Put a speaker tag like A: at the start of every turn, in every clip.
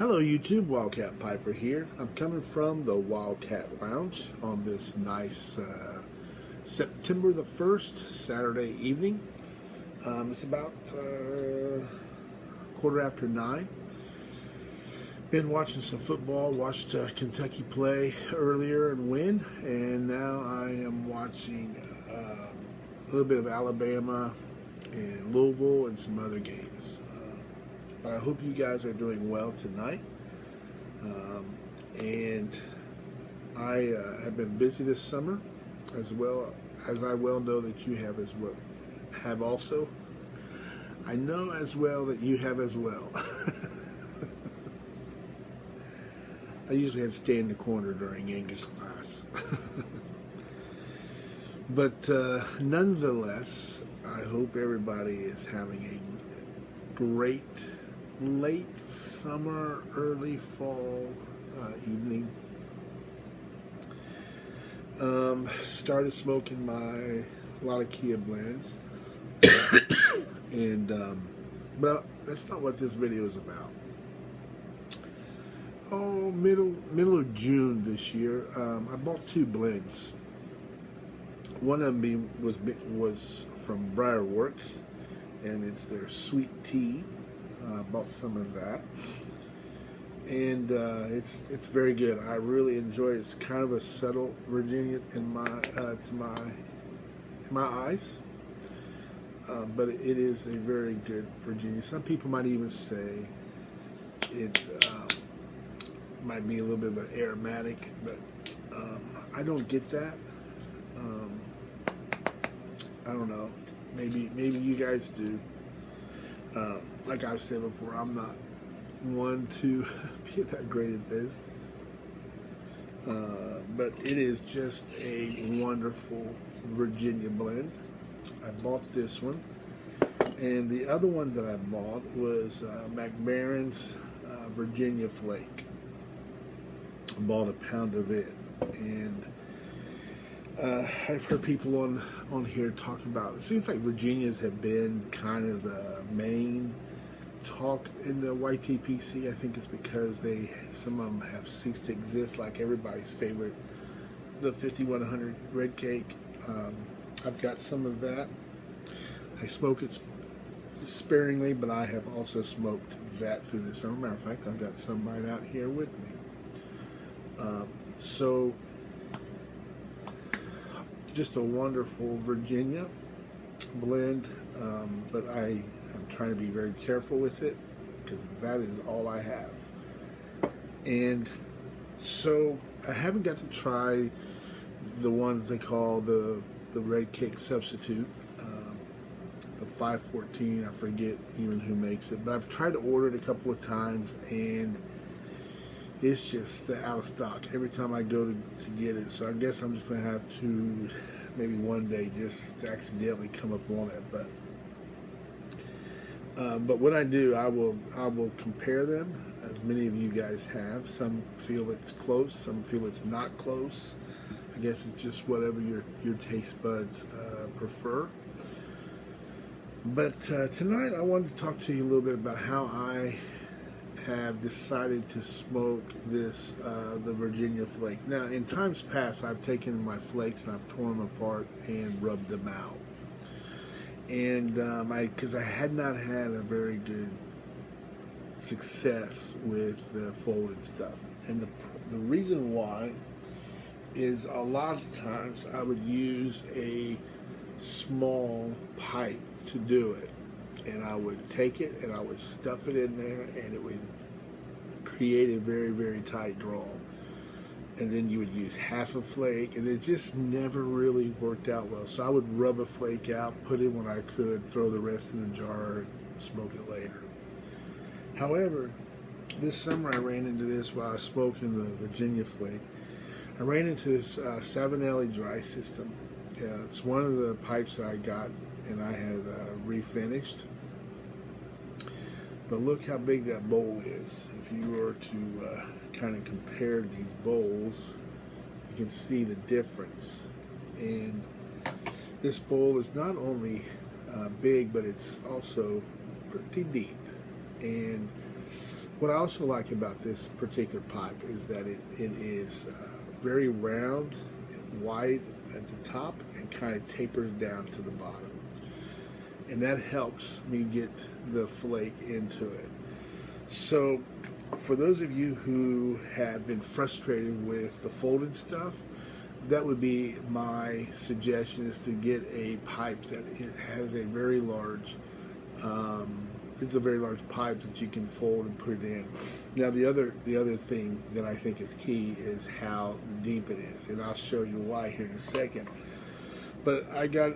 A: Hello YouTube, Wildcat Piper here. I'm coming from the Wildcat Lounge on this nice September the 1st, Saturday evening. It's about 9:15. Been watching some football, watched Kentucky play earlier and win, and now I am watching a little bit of Alabama and Louisville and some other games. But I hope you guys are doing well tonight. And I have been busy this summer, as well as I well know that you have also. I know as well that you have as well. I usually have to stay in the corner during English class. But nonetheless, I hope everybody is having a great late summer, early fall evening. Started smoking my Latakia blends, and but that's not what this video is about. Oh, middle of June this year, I bought two blends. One of them was from Briarworks, and it's their sweet tea. Bought some of that, and it's very good. I really enjoy it. It's kind of a subtle Virginia in my eyes, but it is a very good Virginia. Some people might even say it might be a little bit of an aromatic, but I don't get that. I don't know. Maybe you guys do. Like I've said before, I'm not one to be that great at this, but it is just a wonderful Virginia blend. I bought this one, and the other one that I bought was Mac Baren's Virginia Flake. I bought a pound of it, and I've heard people on here talk about it. Seems like Virginias have been kind of the main talk in the YTPC. I think it's because some of them have ceased to exist, like everybody's favorite, the 5100 red cake. I've got some of that. I smoke it sparingly, but I have also smoked that through the summer. Matter of fact, I've got some right out here with me. So just a wonderful Virginia blend, but I am trying to be very careful with it because that is all I have. And so I haven't got to try the ones they call the red cake substitute, the 514. I forget even who makes it, but I've tried to order it a couple of times, and it's just out of stock every time I go to get it. So I guess I'm just going to have to maybe one day just accidentally come up on it. But when I do, I will compare them, as many of you guys have. Some feel it's close, some feel it's not close. I guess it's just whatever your taste buds prefer. But tonight I wanted to talk to you a little bit about how I have decided to smoke this the Virginia Flake. Now, in times past, I've taken my flakes and I've torn them apart and rubbed them out, and because I had not had a very good success with the folded stuff, and the reason why is a lot of times I would use a small pipe to do it. And I would take it and I would stuff it in there, and it would create a very, very tight draw. And then you would use half a flake, and it just never really worked out well. So I would rub a flake out, put it when I could, throw the rest in the jar, and smoke it later. However, this summer I ran into this while I was smoking the Virginia Flake. I ran into this Savinelli dry system. It's one of the pipes that I got and I had refinished. But look how big that bowl is. If you were to kind of compare these bowls, you can see the difference. And this bowl is not only big, but it's also pretty deep. And What I also like about this particular pipe is that it is very round, wide at the top, and kind of tapers down to the bottom. And that helps me get the flake into it. So for those of you who have been frustrated with the folded stuff, that would be my suggestion, is to get a pipe that has a very large it's a very large pipe that you can fold and put it in. Now the other thing that I think is key is how deep it is, and I'll show you why here in a second. But I got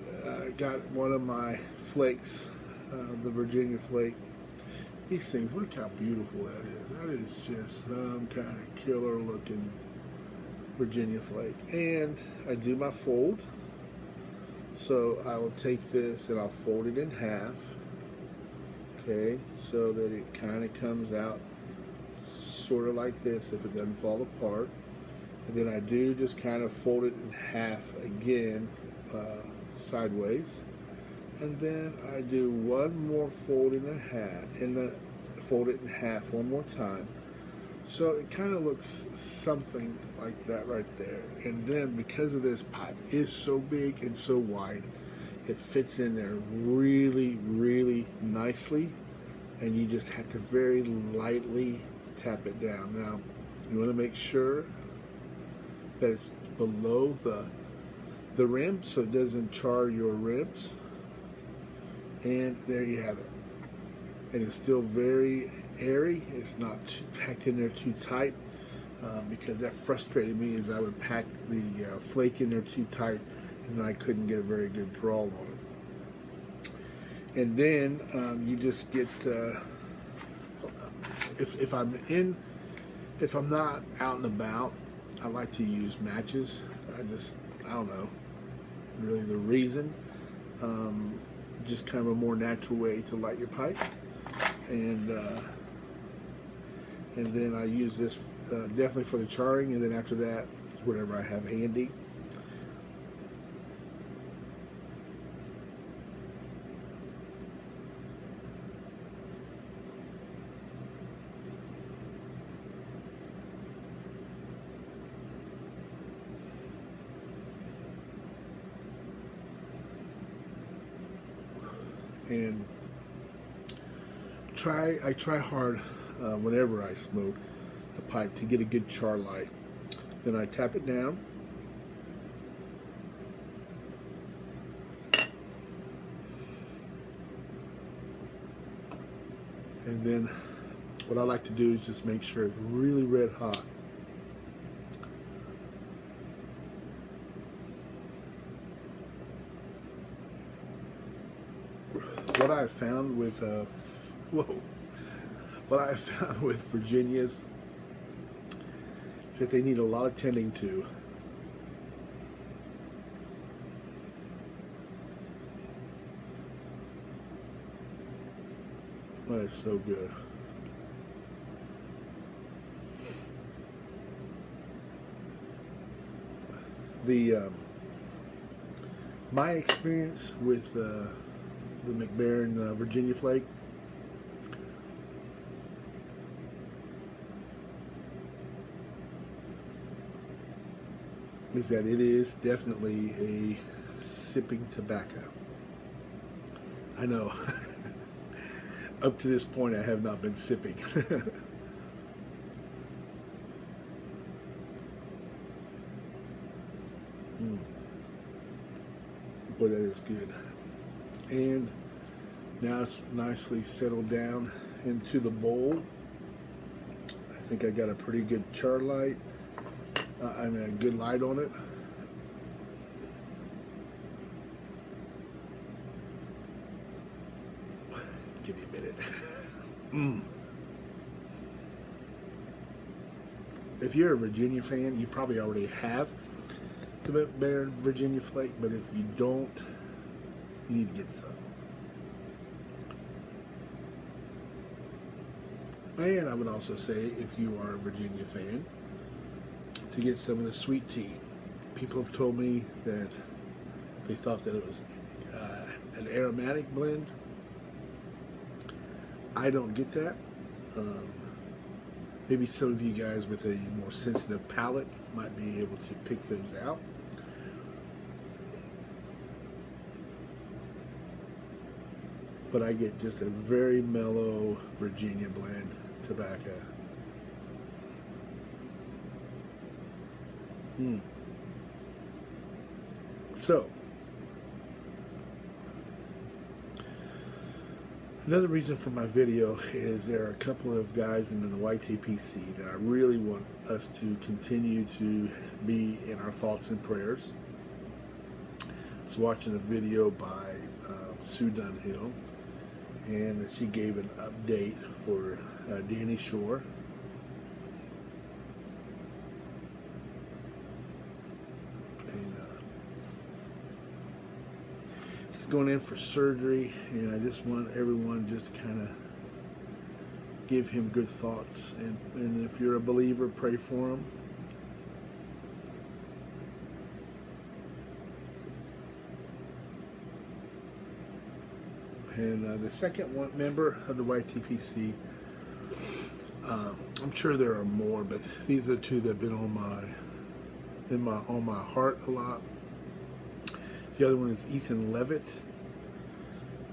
A: one of my flakes, the Virginia flake. These things, look how beautiful that is. That is just some kind of killer looking Virginia flake. And I do my fold. So I will take this and I'll fold it in half. Okay, so that it kind of comes out sort of like this if it doesn't fall apart. And then I do just kind of fold it in half again, sideways. And then I do one more fold in a half, fold it in half one more time. So it kind of looks something like that right there. And then because of this pipe is so big and so wide, it fits in there really, really nicely, and you just have to very lightly tap it down. Now, you want to make sure that it's below the rim so it doesn't char your rims. And there you have it. And it's still very airy. It's not too packed in there too tight, because that frustrated me, as I would pack the flake in there too tight and I couldn't get a very good draw on it. And then you just get, if I'm not out and about, I like to use matches. I don't know really the reason. Just kind of a more natural way to light your pipe. And then I use this definitely for the charring, and then after that, whatever I have handy. And I try hard whenever I smoke a pipe to get a good char light. Then I tap it down. And then what I like to do is just make sure it's really red hot. What I found with Virginias is that they need a lot of tending to. That is so good. My experience with the Mac Baren Virginia flake is that it is definitely a sipping tobacco. I know. Up to this point, I have not been sipping. Boy, that is good. And now it's nicely settled down into the bowl. I think I got a pretty good char light. I mean, a good light on it. Give me a minute. If you're a Virginia fan, you probably already have the Mac Baren Virginia flake, but if you don't, you need to get some. And I would also say, if you are a Virginia fan, to get some of the sweet tea. People have told me that they thought that it was an aromatic blend. I don't get that. Maybe some of you guys with a more sensitive palate might be able to pick those out. But I get just a very mellow Virginia blend tobacco. So, another reason for my video is there are a couple of guys in the YTPC that I really want us to continue to be in our thoughts and prayers. I was watching a video by Sue Dunhill, and she gave an update for Danny Shore. And he's going in for surgery, and I just want everyone just to kind of give him good thoughts. And if you're a believer, pray for him. And the second one member of the YTPC, I'm sure there are more, but these are two that have been on my heart a lot. The other one is Ethan Levitt.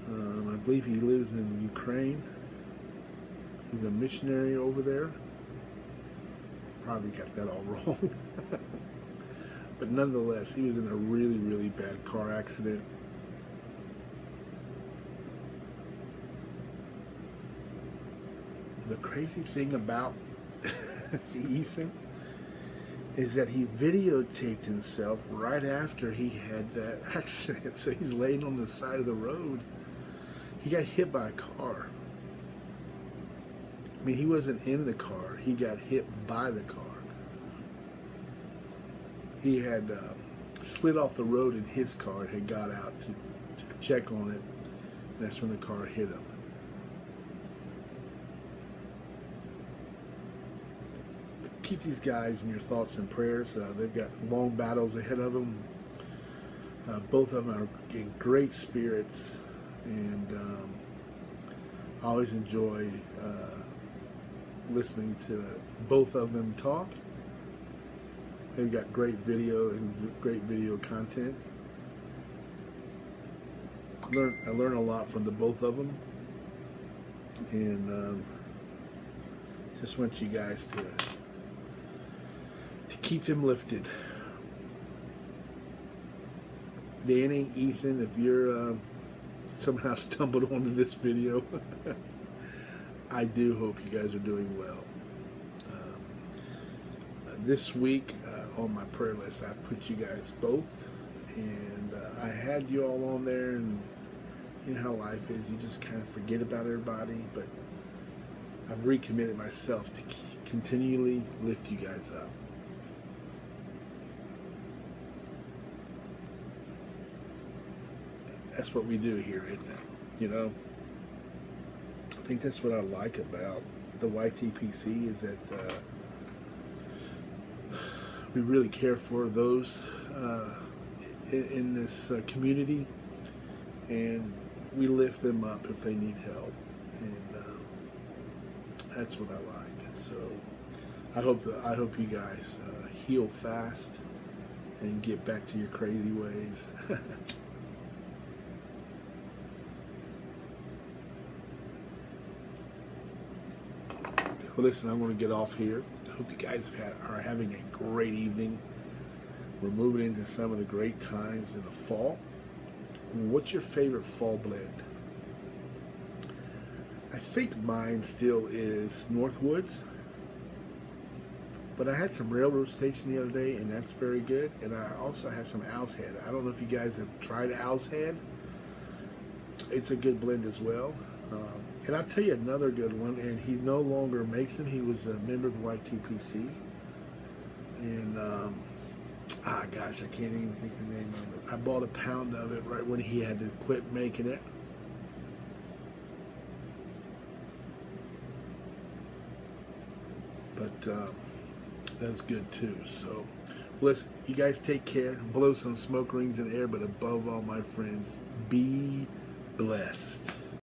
A: I believe he lives in Ukraine. He's a missionary over there. Probably got that all wrong. But nonetheless, he was in a really, really bad car accident. The crazy thing about Ethan is that he videotaped himself right after he had that accident. So he's laying on the side of the road. He got hit by a car. I mean, he wasn't in the car. He got hit by the car. He had slid off the road in his car and had got out to check on it. That's when the car hit him. Keep these guys in your thoughts and prayers. They've got long battles ahead of them. Both of them are in great spirits, and I always enjoy listening to both of them talk. They've got great video and great video content. I learn a lot from the both of them, and just want you guys to keep them lifted. Danny, Ethan, if you're somehow stumbled onto this video, I do hope you guys are doing well. This week on my prayer list, I put you guys both, and I had you all on there, and you know how life is, you just kind of forget about everybody, but I've recommitted myself to continually lift you guys up. That's what we do here, isn't it? You know, I think that's what I like about the YTPC is that we really care for those in this community, and we lift them up if they need help, and that's what I like. So I hope you guys heal fast and get back to your crazy ways. Well, listen, I'm going to get off here. I hope you guys are having a great evening. We're moving into some of the great times in the fall. What's your favorite fall blend? I think mine still is Northwoods. But I had some Railroad Station the other day, and that's very good. And I also had some Owl's Head. I don't know if you guys have tried Owl's Head. It's a good blend as well. And I'll tell you another good one, and he no longer makes them. He was a member of the YTPC. And, gosh, I can't even think the name of it. I bought a pound of it right when he had to quit making it. But that's good too. So, listen, you guys take care. Blow some smoke rings in the air, but above all, my friends, be blessed.